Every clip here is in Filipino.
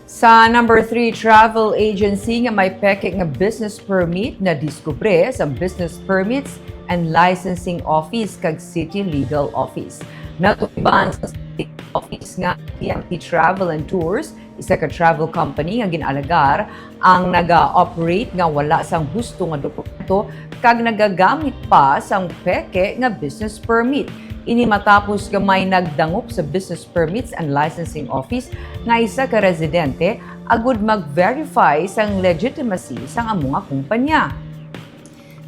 Sa number 3 travel agency nga may peke nga business permit na diskubre sa Business Permits and Licensing Office kag City Legal Office. Natutuban sa City Office nga PMT Travel and Tours, isa ka travel company nga ginalagar ang naga-operate nga wala sang husto nga dokumento kag nagagamit pa sang peke nga business permit. Ini matapos gamay nagdangop sa Business Permits and Licensing Office nga isa ka residente agud mag-verify sang legitimacy sang among nga kumpanya.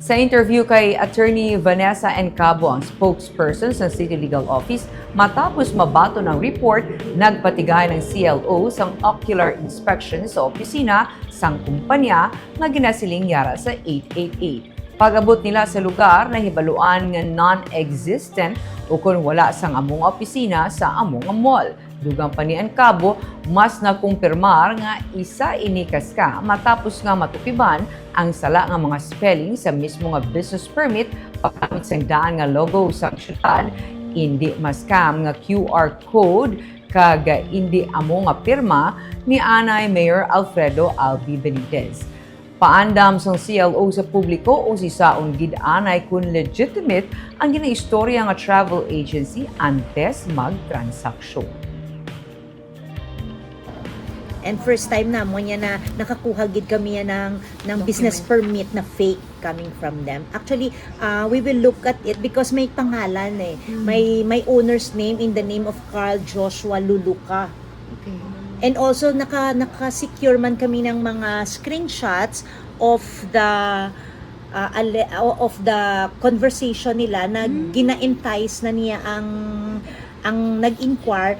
Sa interview kay Attorney Vanessa N. Cabo, ang spokesperson sa City Legal Office, matapos mabato ng report, nagpatigay ng CLO sang ocular inspection sa opisina sang kumpanya nga ginasiling yara sa 888. Pag-abot nila sa lugar, nahibaluan nga non-existent o kung wala sang among opisina sa among mall. Dugang pa ni Cabo, mas nakumpirmar nga isa inikas ka matapos nga matukiban ang sala nga mga spelling sa mismo nga business permit pagkamit sang daan nga logo sa syudad, hindi maskam nga QR code kag hindi amo nga pirma ni Anay Mayor Alfredo Albi Benitez. Paandam sang CLO sa publiko o si saon gid-anay kung legitimate ang ginaistorya nga travel agency antes mag-transaksyon. And first time na mo niya na nakakuha gid kami ng business permit na fake coming from them. Actually, we will look at it because may pangalan eh. May owner's name in the name of Carl Joshua Luluca. Okay. And also naka-secure man kami ng mga screenshots of the conversation nila na gina-entice na niya ang nag-inquire